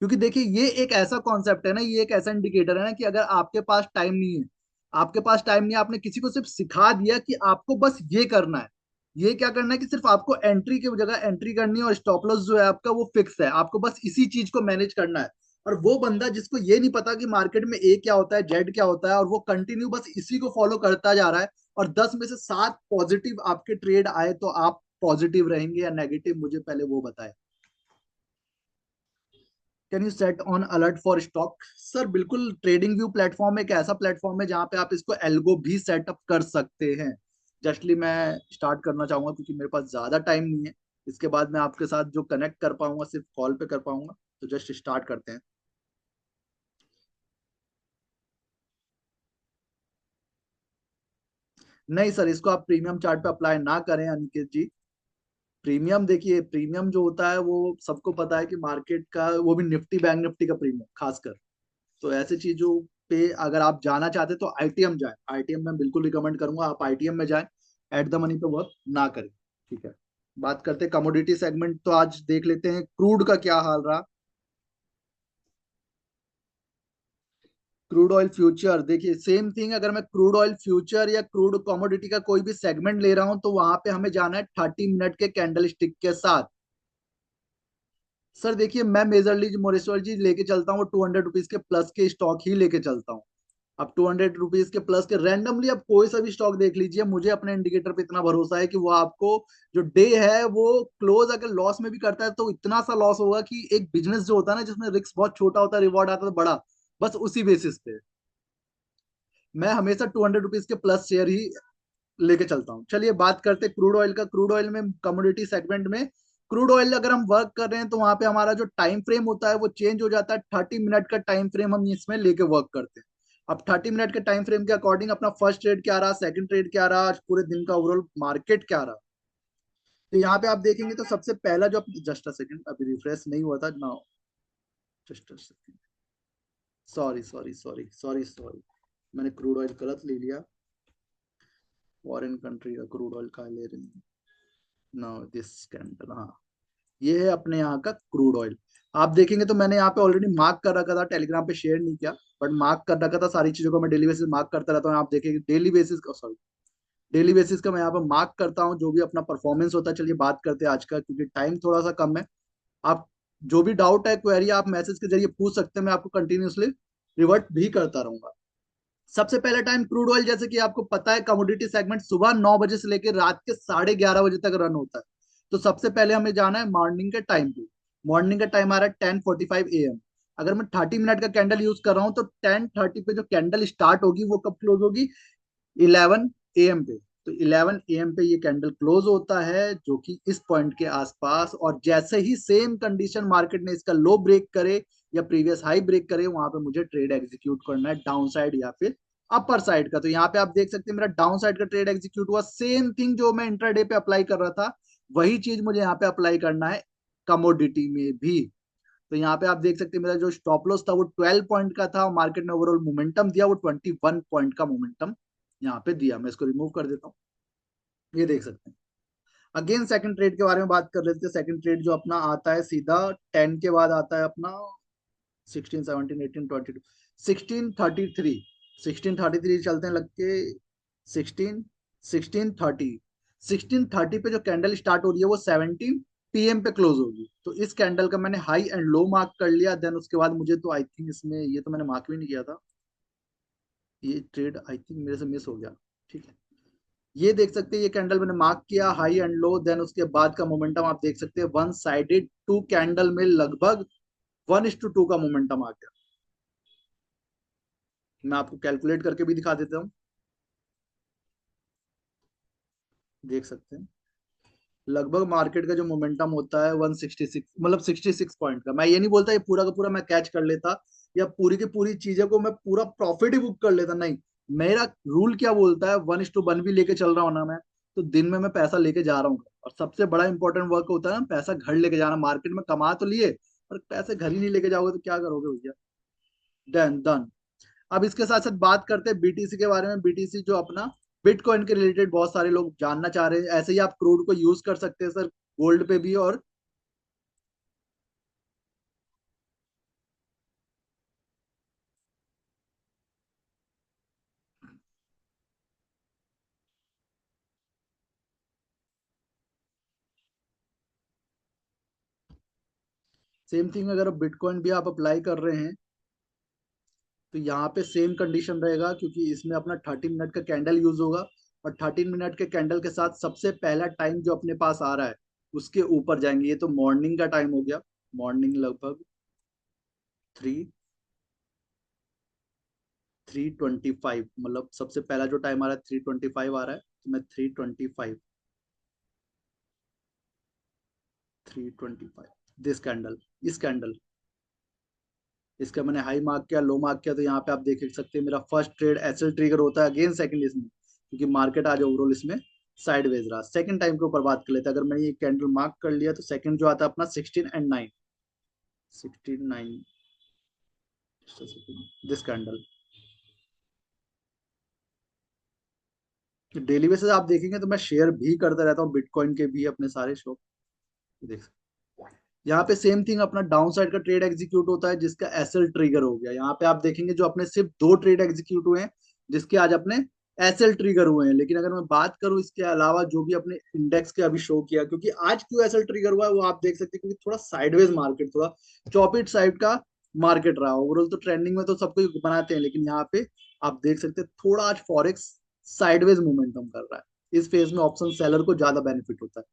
क्योंकि देखिए ये एक ऐसा कॉन्सेप्ट है ना, ये एक ऐसा इंडिकेटर है ना कि अगर आपके पास टाइम नहीं है, आपके पास टाइम नहीं है, आपने किसी को सिर्फ सिखा दिया कि आपको बस ये करना है, ये क्या करना है कि सिर्फ आपको एंट्री की जगह एंट्री करनी है और स्टॉप लॉस जो है आपका वो फिक्स है, आपको बस इसी चीज को मैनेज करना है। और वो बंदा जिसको ये नहीं पता कि मार्केट में ए क्या होता है, जेड क्या होता है, और वो कंटिन्यू बस इसी को फॉलो करता जा रहा है, और 10 में से 7 पॉजिटिव आपके ट्रेड आए तो आप पॉजिटिव रहेंगे या नेगेटिव, मुझे पहले वो बताए। Can you set on alert for stock? Sir बिल्कुल, ट्रेडिंग व्यू प्लेटफॉर्म एक ऐसा प्लेटफॉर्म है जहां पे आप इसको एल्गो भी सेटअप कर सकते हैं। जस्टली मैं स्टार्ट करना चाहूंगा क्योंकि मेरे पास ज्यादा टाइम नहीं है, इसके बाद मैं आपके साथ जो कनेक्ट कर पाऊंगा सिर्फ कॉल पे कर पाऊंगा। तो जस्ट स्टार्ट करते हैं। नहीं सर, इसको आप प्रीमियम चार्ट पे अप्लाई ना करें अनिकेत जी। प्रीमियम देखिए, प्रीमियम जो होता है वो सबको पता है कि मार्केट का, वो भी निफ्टी बैंक निफ्टी का प्रीमियम खासकर, तो ऐसी चीजों पे अगर आप जाना चाहते तो आईटीएम जाए, आईटीएम में बिल्कुल रिकमेंड करूंगा आप आईटीएम में जाएं, एट द मनी पे वर्क ना करें। ठीक है, बात करते हैं कमोडिटी सेगमेंट, तो आज देख लेते हैं क्रूड का क्या हाल रहा। क्रूड ऑयल फ्यूचर देखिए सेम थिंग, अगर मैं क्रूड ऑयल फ्यूचर या क्रूड कमोडिटी का कोई भी सेगमेंट ले रहा हूं तो वहां पे हमें जाना है 30 मिनट के कैंडल स्टिक के साथ। सर देखिए मैं मेजरली जो मोरेश्वर जी लेके चलता हूँ वो 200 रुपीज के प्लस के स्टॉक ही लेके चलता हूँ। अब 200 रुपीज के प्लस के रैंडमली आप कोई सा भी स्टॉक देख लीजिए, मुझे अपने इंडिकेटर पे इतना भरोसा है कि वो आपको जो डे है वो क्लोज अगर लॉस में भी करता है तो इतना सा लॉस होगा कि एक बिजनेस जो होता है ना जिसमें रिस्क बहुत छोटा होता है, रिवॉर्ड आता है तो बड़ा, बस उसी बेसिस पे मैं हमेशा 200 रुपीज के प्लस शेयर ही लेके चलता हूँ। चलिए बात करते हैं क्रूड ऑयल का। क्रूड ऑयल में कमोडिटी सेगमेंट में क्रूड ऑयल अगर हम वर्क कर रहे हैं तो वहां पे हमारा जो टाइम फ्रेम होता है वो चेंज हो जाता है, 30 मिनट का टाइम फ्रेम हम इसमें लेके वर्क करते हैं। अब 30 मिनट के टाइम फ्रेम के अकॉर्डिंग अपना फर्स्ट ट्रेड क्या रहा, सेकंड ट्रेड क्या रहा, आज पूरे दिन का ओवरऑल मार्केट क्या रहा, तो यहाँ पे आप देखेंगे तो सबसे पहला जो, जस्ट अ सेकंड अभी रिफ्रेश नहीं हुआ था ना, जस्ट अ सेकंड, सॉरी, मैंने क्रूड ऑयल गलत ले लिया, फॉरेन कंट्री का क्रूड ऑयल का ले रहे हैं, नो दिस कैंडल, हाँ ये है अपने यहाँ का क्रूड ऑयल। आप देखेंगे तो मैंने यहाँ पे ऑलरेडी मार्क कर रखा था, टेलीग्राम पे शेयर नहीं किया, बट मार्क कर रखा था, सारी चीजों को मैं डेली बेसिस मार्क करता रहता हूँ। आप देखेंगे डेली बेसिस का, सॉरी डेली बेसिस का मैं यहाँ पे मार्क करता हूँ जो भी अपना परफॉर्मेंस होता है। चलिए बात करते हैं आज का, क्योंकि टाइम थोड़ा सा कम है। आप जो भी डाउट है, क्वेरी आप मैसेज के जरिए पूछ सकते हैं, मैं आपको कंटिन्यूसली रिवर्ट भी करता रहूंगा। सबसे पहले टाइम क्रूड ऑयल, जैसे कि आपको पता है कमोडिटी सेगमेंट सुबह 9 बजे से लेकर रात के 11:30 बजे तक रन होता है। तो सबसे पहले हमें जाना है मॉर्निंग के टाइम पे। मॉर्निंग का टाइम आ रहा है 10:45 AM। अगर मैं 30 मिनट का कैंडल यूज कर रहा हूँ तो 10:30 पे जो कैंडल स्टार्ट होगी वो कब क्लोज होगी, 11 AM पे। तो 11 AM पे ये कैंडल क्लोज होता है जो कि इस पॉइंट के आसपास, और जैसे ही सेम कंडीशन मार्केट ने इसका लो ब्रेक करे या प्रीवियस हाई ब्रेक करे, वहां पे मुझे ट्रेड एग्जीक्यूट करना है डाउन साइड या फिर अपर साइड का। तो यहाँ पे आप देख सकते हैं मेरा डाउन साइड का ट्रेड एग्जीक्यूट हुआ, सेम थिंग जो मैं इंट्राडे पे अप्लाई कर रहा था वही चीज मुझे यहाँ पे अप्लाई करना है कमोडिटी में भी। तो यहाँ पे आप देख सकते हैं मेरा जो स्टॉप लॉस था वो 12 पॉइंट का था, मार्केट ने ओवरऑल मोमेंटम दिया वो 21 पॉइंट का मोमेंटम यहाँ पे दिया। मैं इसको रिमूव कर देता हूँ, ये देख सकते हैं। अगेन सेकंड ट्रेड के बारे में बात कर लेते हैं। सेकंड ट्रेड जो अपना आता है सीधा 10 के बाद आता है अपना 16, 17, 18, 22, 16:33, 16:33 चलते हैं लग के, 16:30, 16:30 पे जो कैंडल स्टार्ट हो रही है वो 17 PM पे क्लोज होगी। तो इस कैंडल का मैंने हाई एंड लो मार्क कर लिया, देन उसके बाद मुझे तो आई थिंक इसमें ये तो मैंने मार्क भी नहीं किया था, ये ट्रेड आई थिंक मेरे से मिस हो गया। ठीक है, ये देख सकते हैं ये कैंडल मैंने मार्क किया हाई एंड लो, देन उसके बाद का मोमेंटम आप देख सकते हैं वन साइडेड, टू कैंडल में लगभग 1:2 का मोमेंटम आ गया। मैं आपको कैलकुलेट करके भी दिखा देता हूँ, देख सकते हैं लगभग मार्केट का जो मोमेंटम होता है 166, मतलब 66 पॉइंट का। मैं ये नहीं बोलता ये पूरा का पूरा मैं कैच कर लेता या पूरी की पूरी चीजें को मैं पूरा प्रॉफिट ही बुक कर लेता, नहीं। मेरा रूल क्या बोलता है, 1:1 भी लेके चल रहा हूँ ना मैं, तो दिन में मैं पैसा लेके जा रहा हूँ। और सबसे बड़ा इंपॉर्टेंट वर्क होता है ना पैसा घर लेके जाना। मार्केट में कमा तो लिए पर पैसे घर ही नहीं लेके जाओगे तो क्या करोगे भैया। Done done. अब इसके साथ साथ बात करते हैं बीटीसी के बारे में। बीटीसी जो अपना बिटकॉइन के रिलेटेड बहुत सारे लोग जानना चाह रहे हैं, ऐसे ही आप क्रूड को यूज कर सकते हैं सर गोल्ड पे भी। और सेम थिंग अगर बिटकॉइन भी आप अप्लाई कर रहे हैं तो यहाँ पे सेम कंडीशन रहेगा, क्योंकि इसमें अपना 30 मिनट का कैंडल यूज होगा। और 30 मिनट के कैंडल के साथ सबसे पहला टाइम जो अपने पास आ रहा है उसके ऊपर जाएंगे। ये तो मॉर्निंग का टाइम हो गया, मॉर्निंग लगभग 3:25, मतलब सबसे पहला जो टाइम आ रहा है 3:25 आ रहा है, तो मैं 3:25 दिस कैंडल, इस कैंडल, इसका मैंने हाई मार्क किया, लो मार्क किया, तो यहाँ पे आप देख सकते हैं मेरा फर्स्ट ट्रेड एसएल ट्रिगर होता है अगेन सेकंड इसमें, क्योंकि मार्केट आज ओवरऑल इसमें साइडवेज रहा। सेकंड टाइम के ऊपर बात कर लेते हैं, अगर मैंने ये कैंडल मार्क कर लिया तो सेकंड जो आता है अपना 16 and 9, 16 9, this candle. Daily basis आप देखेंगे तो मैं शेयर भी करता रहता हूँ बिटकॉइन के भी अपने सारे शो, देख सकते हैं। यहाँ पे सेम थिंग अपना डाउन साइड का ट्रेड एग्जीक्यूट होता है जिसका एसएल ट्रिगर हो गया। यहाँ पे आप देखेंगे जो अपने सिर्फ दो ट्रेड एग्जीक्यूट हुए हैं जिसके आज अपने एसएल ट्रिगर हुए हैं। लेकिन अगर मैं बात करूं इसके अलावा जो भी अपने इंडेक्स के अभी शो किया, क्योंकि आज क्यों एसएल ट्रिगर हुआ है वो आप देख सकते हैं, क्योंकि थोड़ा साइडवेज मार्केट, थोड़ा चॉपिट साइड का मार्केट रहा। ओवरऑल तो ट्रेंडिंग में तो सब कुछ बनाते हैं, लेकिन यहाँ पे आप देख सकते हैं थोड़ा आज फॉरेक्स साइडवेज मोमेंटम कर रहा है। इस फेज में ऑप्शन सेलर को ज्यादा बेनिफिट होता है।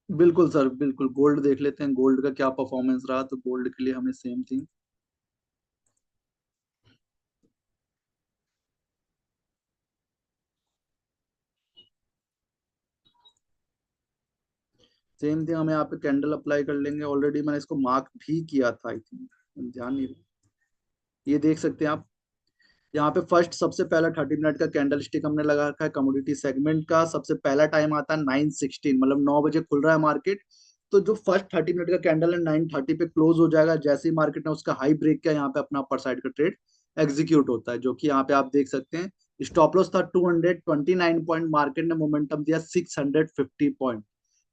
बिल्कुल सर, बिल्कुल। गोल्ड देख लेते हैं, गोल्ड का क्या परफॉर्मेंस रहा, तो गोल्ड के लिए हमें सेम थिंग, हमें यहाँ पे कैंडल अप्लाई कर लेंगे। ऑलरेडी मैंने इसको मार्क भी किया था आई थिंक, ध्यान नहीं। ये देख सकते हैं आप, यहाँ पे फर्स्ट सबसे पहला 30 मिनट का कैंडल स्टिक हमने लगा रखा है कमोडिटी सेगमेंट का। सबसे पहला टाइम आता है 9:16, मतलब 9 बजे खुल रहा है मार्केट। तो जो फर्स्ट 30 मिनट का कैंडल है 9:30 पे क्लोज हो जाएगा। जैसे ही मार्केट ने उसका हाई ब्रेक किया, यहाँ पे अपना अपर साइड का ट्रेड एग्जीक्यूट होता है, जो कि यहाँ पे आप देख सकते हैं। स्टॉप लॉस था 229 पॉइंट, मार्केट ने मोमेंटम दिया 650 पॉइंट,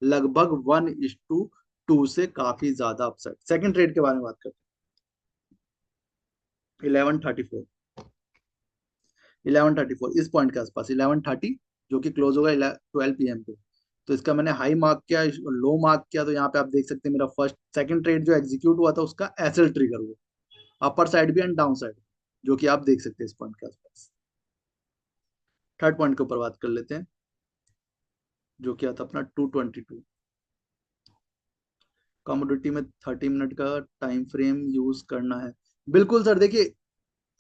लगभग 1:2 से काफी ज्यादा अपसाइड। सेकंड ट्रेड के बारे में बात करते हैं। 11:34, 11:34 इस पॉइंट के आसपास, 11:30, जो कि क्लोज होगा 12 PM पे। तो इसका मैंने हाई मार्क किया, लो मार्क किया, तो यहाँ पे आप देख सकते हैं मेरा फर्स्ट सेकंड ट्रेड जो एग्जीक्यूट हुआ था उसका एसएल ट्रिगर हुआ, अपर साइड भी एंड डाउन साइड, जो कि आप देख सकते हैं इस पॉइंट के आसपास। थर्ड पॉइंट के ऊपर बात कर लेते हैं, जो कि आता अपना 2:22। कमोडिटी में 30 मिनट का टाइम फ्रेम यूज करना है। बिल्कुल सर, देखिए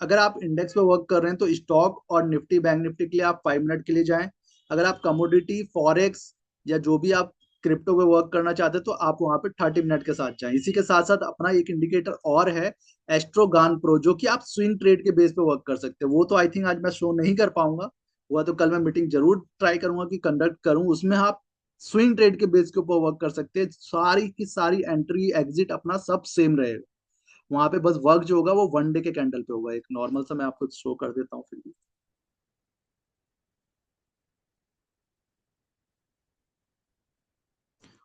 अगर आप इंडेक्स पे वर्क कर रहे हैं तो स्टॉक और निफ्टी बैंक निफ्टी के लिए आप 5 मिनट के लिए जाएं। अगर आप कमोडिटी फॉरेक्स या जो भी आप क्रिप्टो पे वर्क करना चाहते हैं तो आप वहां पे 30 मिनट के साथ जाएं। इसी के साथ साथ अपना एक इंडिकेटर और है, एस्ट्रोगान प्रो, जो कि आप स्विंग ट्रेड के बेस पे वर्क कर सकते हैं। वो तो आई थिंक आज मैं शो नहीं कर पाऊंगा, हुआ तो कल मैं मीटिंग जरूर ट्राई करूंगा कि कंडक्ट करूं। उसमें आप स्विंग ट्रेड के बेस के ऊपर वर्क कर सकते हैं। सारी की सारी एंट्री एग्जिट अपना सब सेम रहेगा। वहां पे बस वर्क जो होगा वो 1 डे के कैंडल पे होगा। एक नॉर्मल सा मैं आपको शो कर देता हूँ फिर भी।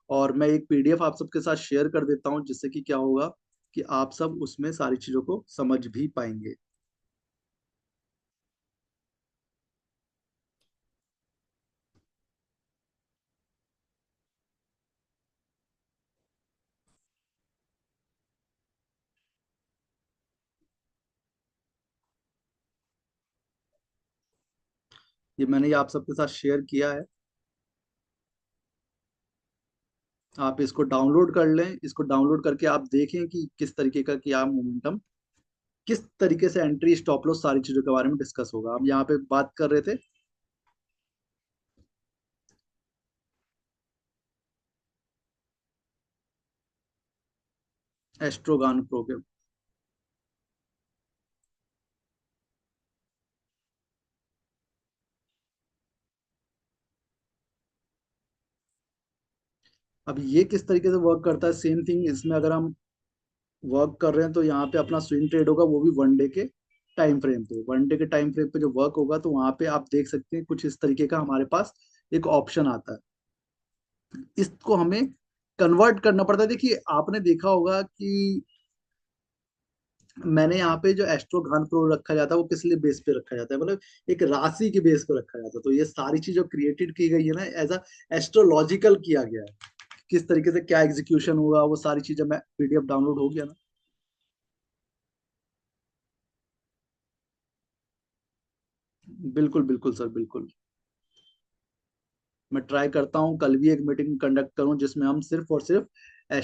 और मैं एक पीडीएफ आप सबके साथ शेयर कर देता हूँ, जिससे कि क्या होगा कि आप सब उसमें सारी चीजों को समझ भी पाएंगे। ये मैंने ये आप सबके साथ शेयर किया है। आप इसको डाउनलोड कर लें, इसको डाउनलोड करके आप देखें कि किस तरीके का क्या मोमेंटम, किस तरीके से एंट्री स्टॉप लॉस, सारी चीजों के बारे में डिस्कस होगा। हम यहाँ पे बात कर रहे थे एस्ट्रोगान प्रो के। अब ये किस तरीके से वर्क करता है, सेम थिंग इसमें अगर हम वर्क कर रहे हैं तो यहाँ पे अपना स्विंग ट्रेड होगा, वो भी 1 डे के टाइम फ्रेम पे। 1 डे के टाइम फ्रेम पे जो वर्क होगा तो वहां पे आप देख सकते हैं कुछ इस तरीके का हमारे पास एक ऑप्शन आता है। इसको हमें कन्वर्ट करना पड़ता है। देखिए आपने देखा होगा कि मैंने यहाँ पे जो एस्ट्रोघन प्रो रखा जाता है वो किस लिए बेस पे रखा जाता है, मतलब एक राशि के बेस पे रखा जाता है। तो ये सारी चीज जो क्रिएटेड की गई है ना, एज अ एस्ट्रोलॉजिकल किया गया है। किस तरीके से क्या एग्जीक्यूशन हुआ, वो सारी चीजें, मैं पीडीएफ डाउनलोड हो गया ना। बिल्कुल बिल्कुल सर, बिल्कुल। मैं ट्राई करता हूँ कल भी एक मीटिंग कंडक्ट करूँ जिसमें हम सिर्फ और सिर्फ